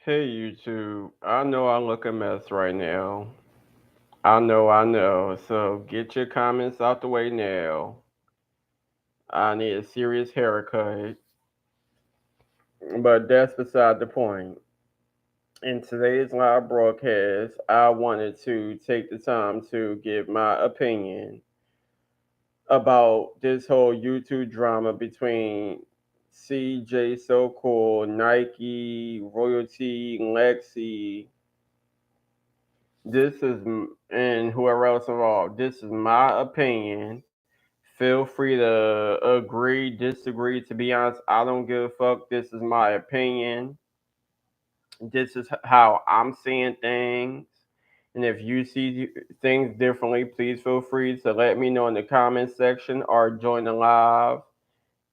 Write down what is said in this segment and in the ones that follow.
Hey YouTube, I know I look a mess right now. I know. So get your comments out the way now. I need a serious haircut, but that's beside the point. In today's live broadcast, I wanted to take the time to give my opinion about this whole YouTube drama between CjSoCool, Nike, Royalty, Lexi, and whoever else involved. This is my opinion. Feel free to agree, disagree. To be honest, I don't give a fuck. This is my opinion. This is how I'm seeing things. And if you see things differently, please feel free to let me know in the comment section or join the live.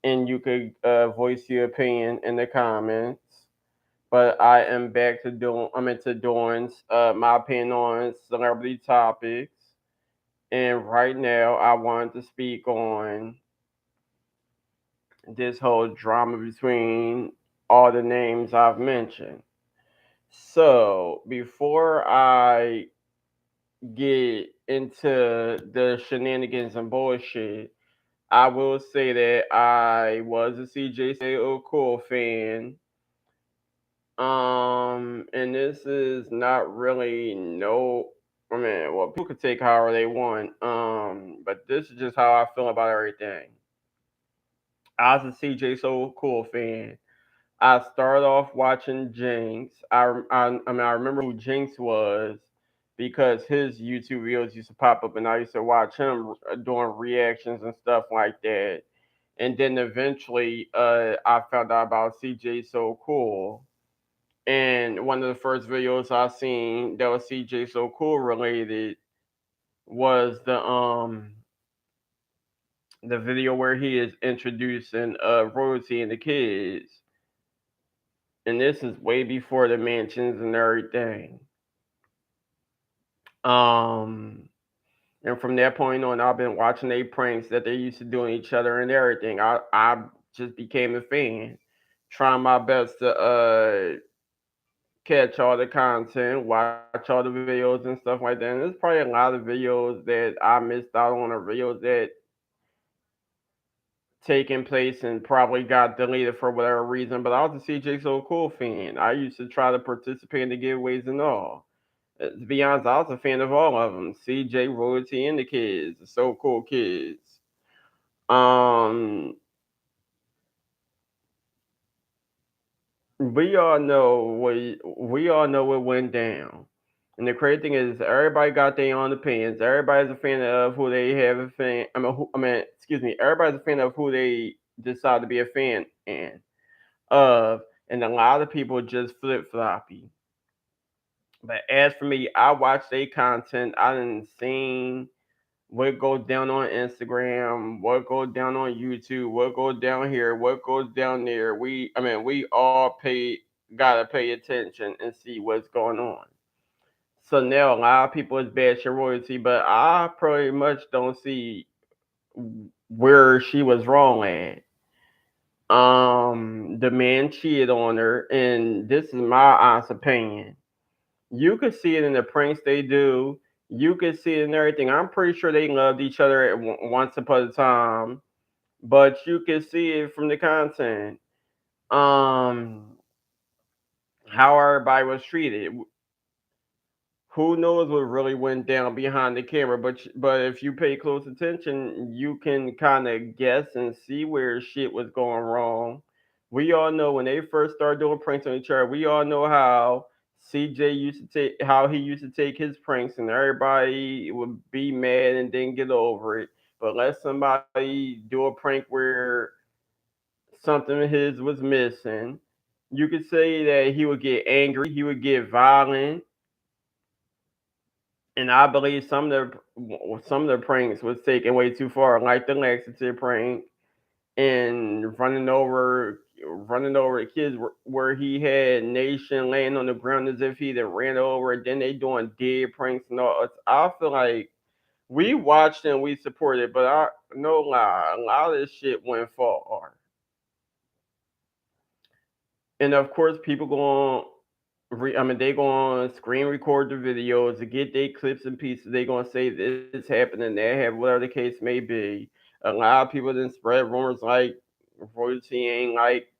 And you could voice your opinion in the comments. But I am back to doing my opinion on celebrity topics. And right now, I wanted to speak on this whole drama between all the names I've mentioned. So, before I get into the shenanigans and bullshit, I will say that I was a CjSoCool fan. And this is not really no. I mean, well, people could take however they want. But this is just how I feel about everything. I was a CjSoCool fan. I started off watching Jinx. I remember who Jinx was because his YouTube videos used to pop up, and I used to watch him doing reactions and stuff like that. And then eventually, I found out about CjSoCool, and one of the first videos I seen that was CjSoCool related was the video where he is introducing royalty and the kids, and this is way before the mansions and everything. Um, and from that point on, I've been watching they pranks that they used to do on each other and everything. I just became a fan, trying my best to catch all the content, watch all the videos and stuff like that. And there's probably a lot of videos that I missed out on, or videos that taking place and probably got deleted for whatever reason. But I was a CjSoCool fan. I used to try to participate in the giveaways and all. To be honest, I was a fan of all of them. CJ, Royalty, and the kids, the So Cool kids. Um, we all know what went down. And the crazy thing is, everybody got their own opinions. Everybody's a fan of who they have a fan. Excuse me. Everybody's a fan of who they decide to be a fan of, and a lot of people just flip floppy. But as for me, I watch their content. I didn't seen what goes down on Instagram, what goes down on YouTube, what goes down here, what goes down there. We all gotta pay attention and see what's going on. So now a lot of people is bashing royalty, but I pretty much don't see where she was wrong at. The man cheated on her, and this is my honest opinion. You could see it in the pranks they do. You could see it in everything. I'm pretty sure they loved each other once upon a time, but you could see it from the content. Um, how everybody was treated. Who knows what really went down behind the camera? But if you pay close attention, you can kind of guess and see where shit was going wrong. We all know when they first started doing pranks on each other. We all know how CJ used to take how he used to take his pranks, and everybody would be mad and then get over it. But let somebody do a prank where something of his was missing, you could say that he would get angry, he would get violent, and I believe some of the pranks was taken way too far, like the Lexington prank and running over the kids where he had Nation laying on the ground as if he then ran over. And then they doing dead pranks and all. I feel like we watched and we supported, but I no lie, a lot of this shit went far. And of course, people going. I mean, they gonna screen record the videos to get their clips and pieces. They gonna say this happened and that happened, whatever the case may be. A lot of people then spread rumors like royalty ain't like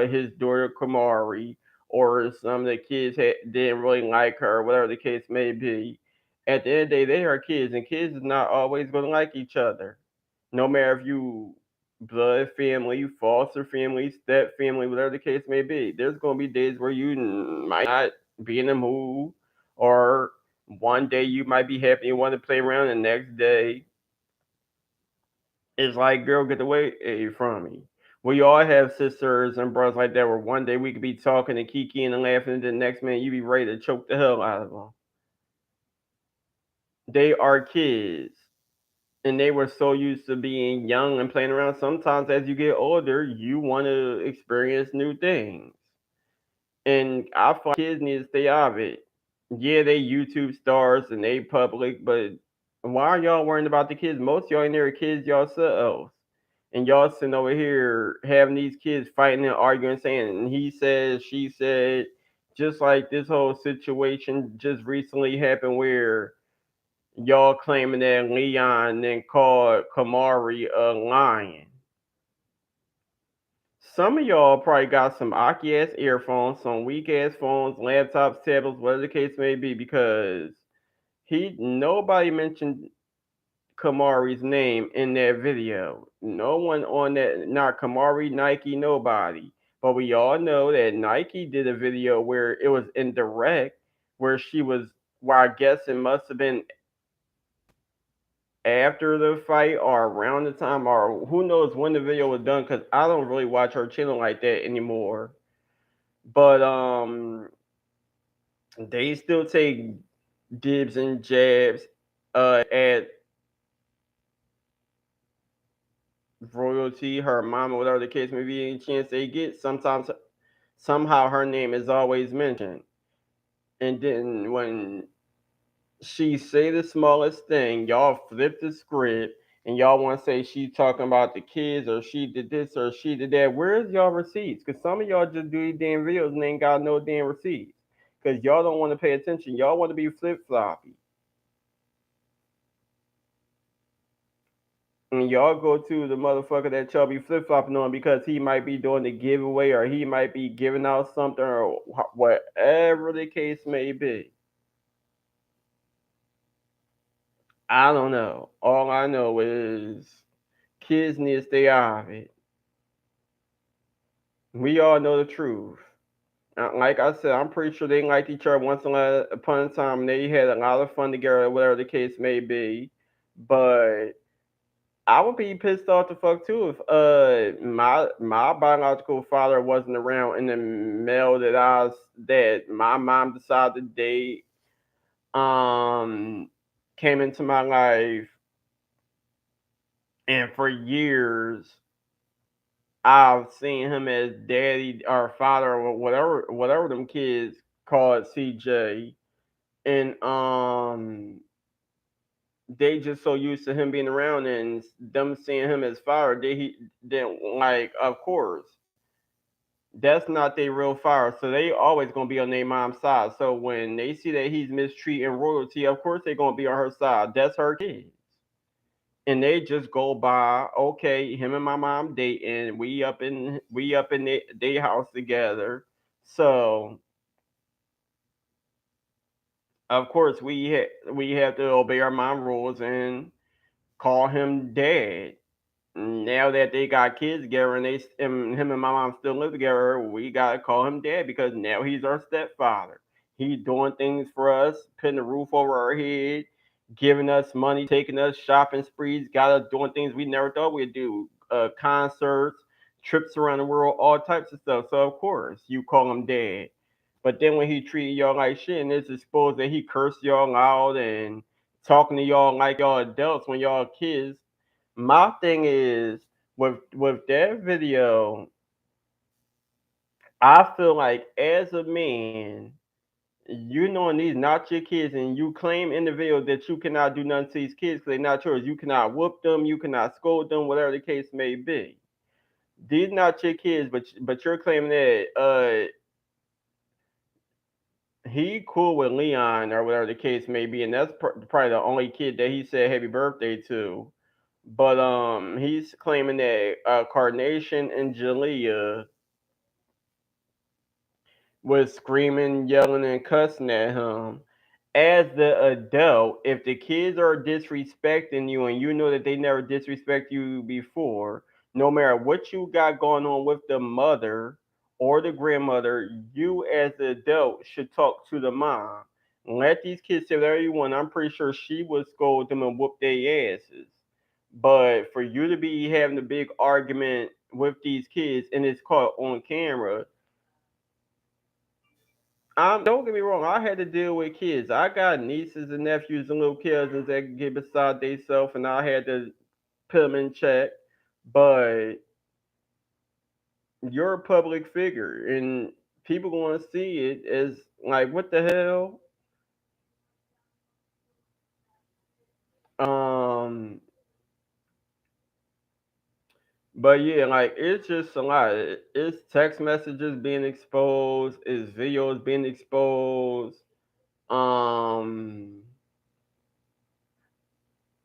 his daughter Kamari, or some of the kids didn't really like her, whatever the case may be. At the end of the day, they are kids, and kids is not always gonna like each other. No matter if you blood family, foster family, step family, whatever the case may be. There's going to be days where you might not be in the mood, or one day you might be happy and want to play around, and the next day it's like, girl, get away from me. We all have sisters and brothers like that where one day we could be talking and kikiing and laughing, and the next minute you be ready to choke the hell out of them. They are kids. And they were so used to being young and playing around. Sometimes as you get older, you want to experience new things. And I feel like kids need to stay out of it. Yeah, they YouTube stars and they public, but why are y'all worrying about the kids? Most of y'all in there are kids yourselves. And y'all sitting over here having these kids fighting and arguing, saying, and he said, she said, just like this whole situation just recently happened where y'all claiming that Leon then called Kamari a lion. Some of y'all probably got some Aki ass earphones, some weak ass phones, laptops, tablets, whatever the case may be, because he nobody mentioned Kamari's name in that video. No one on that, not Kamari, Nike, nobody. But we all know that Nike did a video where it was indirect, where she was, well, I guess it must have been after the fight or around the time, or who knows when the video was done, because I don't really watch her channel like that anymore. But they still take dibs and jabs at royalty, her mama, whatever the case may be. Any chance they get, sometimes somehow her name is always mentioned. And then when she say the smallest thing, y'all flip the script and y'all want to say she talking about the kids or she did this or she did that. Where's y'all receipts? Because some of y'all just do these damn videos and ain't got no damn receipts. Because y'all don't want to pay attention. Y'all want to be flip floppy. And y'all go to the motherfucker that y'all be flip flopping on because he might be doing the giveaway or he might be giving out something or whatever the case may be. I don't know. All I know is kids need to stay out of it. We all know the truth. Like I said, I'm pretty sure they liked each other once upon a time. They had a lot of fun together, whatever the case may be. But I would be pissed off the fuck too if my biological father wasn't around in the male that my mom decided to date um came into my life, and for years I've seen him as daddy or father or whatever them kids called CJ, and they just so used to him being around and them seeing him as father. He then, like, of course that's not their real father, so they always gonna be on their mom's side. So when they see that he's mistreating royalty, of course they're gonna be on her side. That's her kids. And they just go by, okay, him and my mom dating, we up in they house together. So of course we have to obey our mom rules and call him dad. Now that they got kids together and him and my mom still live together, we gotta call him dad because now he's our stepfather. He's doing things for us, putting a roof over our head, giving us money, taking us shopping sprees, got us doing things we never thought we'd do. Concerts, trips around the world, all types of stuff. So of course you call him dad. But then when he treated y'all like shit and it's exposed that he cursed y'all out and talking to y'all like y'all adults when y'all kids, my thing is with that video, I feel like as a man, you knowing these not your kids and you claim in the video that you cannot do nothing to these kids because they're not yours. You cannot whoop them, you cannot scold them, whatever the case may be. These not your kids, but you're claiming that he cool with Leon or whatever the case may be, and that's probably the only kid that he said happy birthday to. But he's claiming that Carnation and Jalea was screaming, yelling, and cussing at him. As the adult, if the kids are disrespecting you and you know that they never disrespect you before, no matter what you got going on with the mother or the grandmother, you as the adult should talk to the mom. Let these kids say whatever you want. I'm pretty sure she would scold them and whoop their asses. But for you to be having a big argument with these kids and it's caught on camera, don't get me wrong. I had to deal with kids. I got nieces and nephews and little cousins that get beside themselves, and I had to put them in check. But you're a public figure, and people going to see it as like, what the hell? Um, but yeah, like it's just a lot. It's text messages being exposed. It's videos being exposed. Um,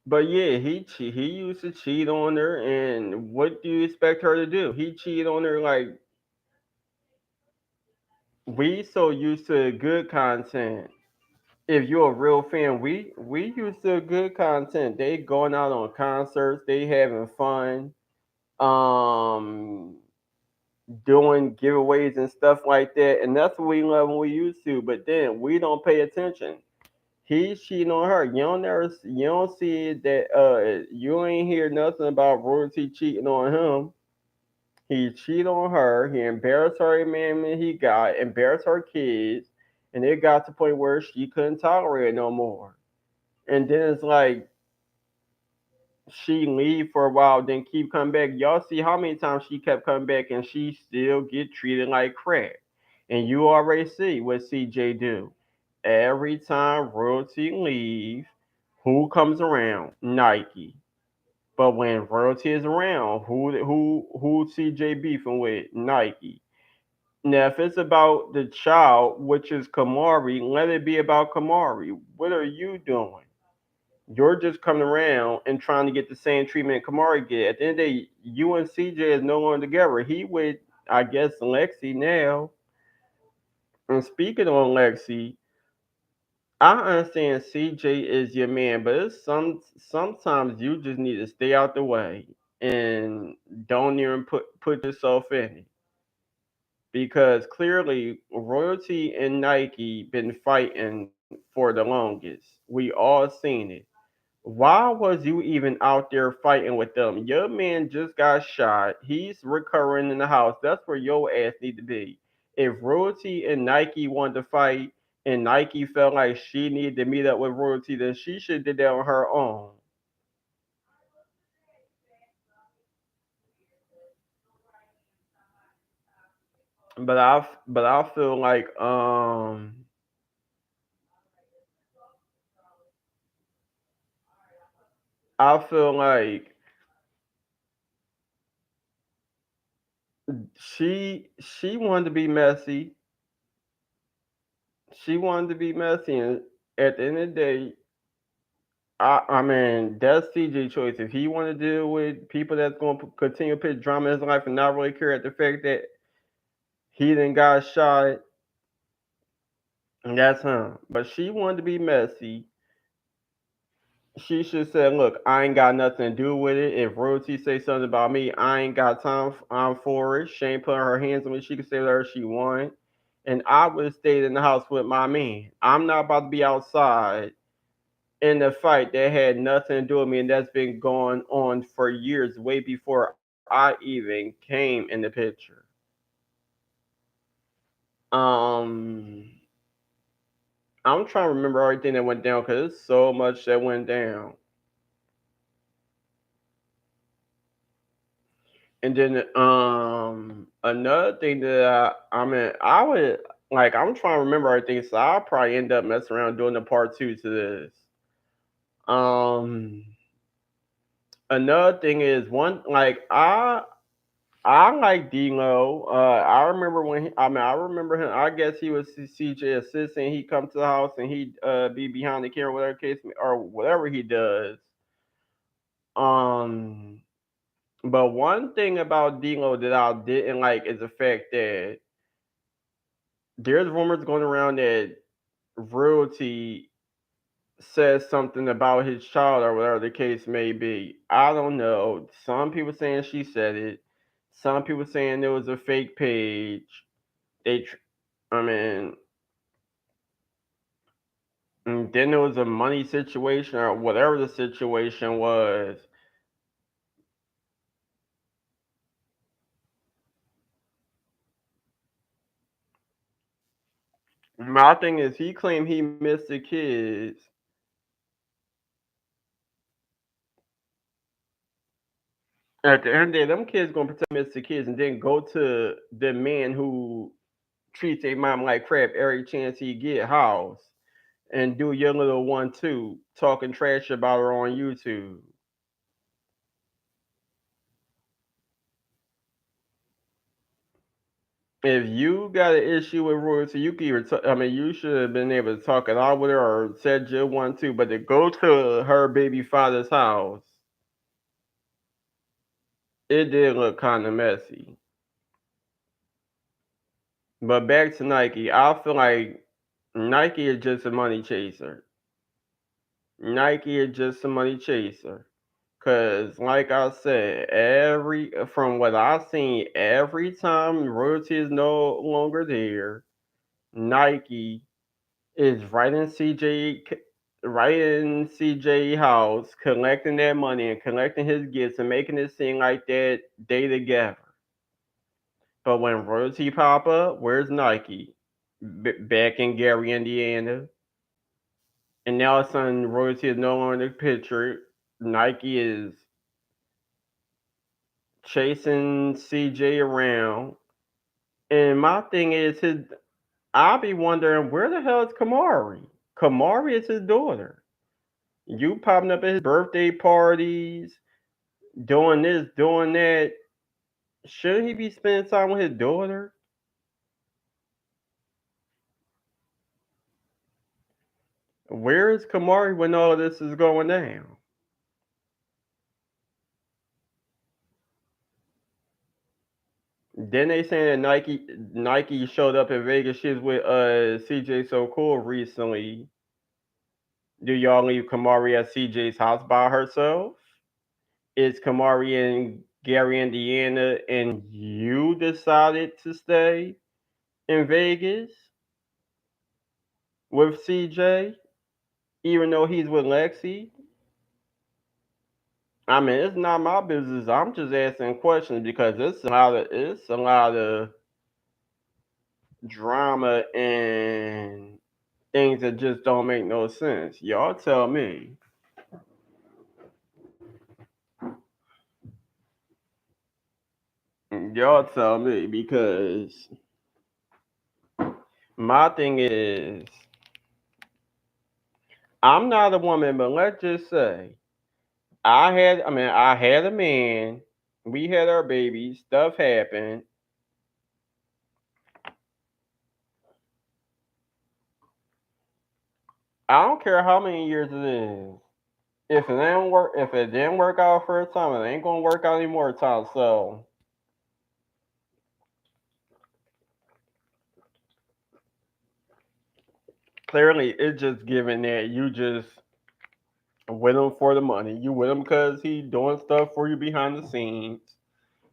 But yeah, he used to cheat on her, and what do you expect her to do? He cheated on her. Like, we so used to good content. If you're a real fan, we used to good content. They going out on concerts, they having fun, um, doing giveaways and stuff like that, and that's what we love and we used to. But then we don't pay attention. He's cheating on her. You don't see that you ain't hear nothing about royalty cheating on him. He cheated on her. He embarrassed her man he got, embarrassed her kids, and it got to the point where she couldn't tolerate it no more. And then it's like she leave for a while, then keep coming back. Y'all see how many times she kept coming back, and she still get treated like crap. And you already see what CJ do. Every time royalty leave, who comes around? Nike. But when royalty is around, who CJ beefing with? Nike. Now, if it's about the child, which is Kamari, let it be about Kamari. What are you doing? You're just coming around and trying to get the same treatment Kamari get. At the end of the day, you and CJ is no longer together. He with, I guess, Lexi now. And speaking on Lexi, I understand CJ is your man, but it's sometimes you just need to stay out the way and don't even put yourself in it. Because clearly royalty and Nike been fighting for the longest. We all seen it. Why was you even out there fighting with them? Your man just got shot. He's recovering in the house. That's where your ass need to be. If royalty and Nike wanted to fight and Nike felt like she needed to meet up with royalty, then she should did that on her own. But I feel like I feel like she wanted to be messy. She wanted to be messy, and at the end of the day, I mean that's CJ choice. If he want to deal with people that's going to continue to put drama in his life and not really care at the fact that he then got shot, that's him. But she wanted to be messy. She should say, "Look, I ain't got nothing to do with it. If royalty say something about me, I ain't got time for it. She ain't putting her hands on me. She can say whatever she want." And I would have stayed in the house with my man. I'm not about to be outside in a fight that had nothing to do with me, and that's been going on for years, way before I even came in the picture. Um, I'm trying to remember everything that went down because there's so much that went down. And then another thing that I mean I would like I'm trying to remember everything, so I'll probably end up messing around doing the part two to this. Um Another thing is one like I I like D'Lo. I remember when I remember him. I guess he was CJ assistant. He come to the house and he be behind the camera, whatever case or whatever he does. Um, but one thing about D'Lo that I didn't like is the fact that there's rumors going around that royalty says something about his child or whatever the case may be. I don't know. Some people saying she said it. Some people saying it was a fake page. They, I mean, and then there was a money situation or whatever the situation was. My thing is, he claimed he missed the kids. At the end of the day, them kids gonna pretend to miss the kids and then go to the man who treats their mom like crap every chance he get house and do your little one too, talking trash about her on YouTube. If you got an issue with royalty, you can either. I mean, you should have been able to talk it out with her or said you one too. But to go to her baby father's house, it did look kind of messy. But back to Nike, I feel like Nike is just a money chaser. Nike is just a money chaser. Cause like I said, every from what I've seen, every time royalty is no longer there, Nike is right in CJ house, collecting that money and collecting his gifts and making it seem like that they together. But when royalty pop up, where's Nike? Back in Gary, Indiana, and now all of a sudden royalty is no longer in the picture. Nike is chasing CJ around, and my thing is his. I'll be wondering where the hell is Kamari? Kamari is his daughter. You popping up at his birthday parties, doing this, doing that. Should he be spending time with his daughter? Where is Kamari when all of this is going down? Then they saying that Nike showed up in Vegas. She's with CjSoCool recently. Do y'all leave Kamari at CJ's house by herself? Is Kamari in Gary, Indiana, and you decided to stay in Vegas with CJ, even though he's with Lexi? I mean, it's not my business. I'm just asking questions because it's a lot of drama and things that just don't make no sense. Y'all tell me. Y'all tell me because my thing is I'm not a woman, but let's just say I had a man, we had our baby, stuff happened. I don't care how many years it is. If it didn't work out first time, it ain't gonna work out any more times. So clearly, it's just given that you just with him for the money. You with him because he doing stuff for you behind the scenes.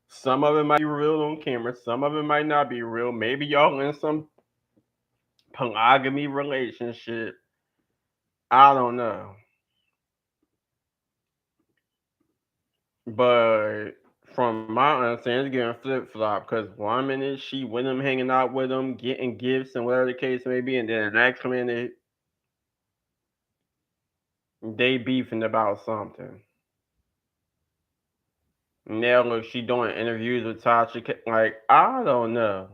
Some of it might be real on camera. Some of it might not be real. Maybe y'all in some polygamy relationship. I don't know. But from my understanding, it's getting flip flop because one minute she with him, hanging out with him, getting gifts and whatever the case may be, and then the next minute they beefing about something. Now look, she doing interviews with Tasha. Like I don't know.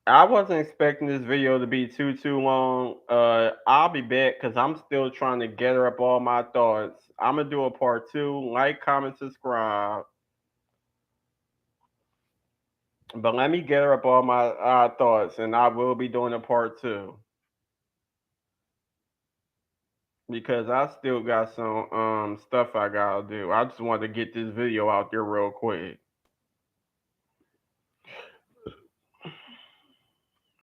I wasn't expecting this video to be too long. I'll be back because I'm still trying to gather up all my thoughts. I'm gonna do a part two. Like, comment, subscribe. But let me gather up all my thoughts, and I will be doing a part two because I still got some stuff I gotta do. I just wanted to get this video out there real quick.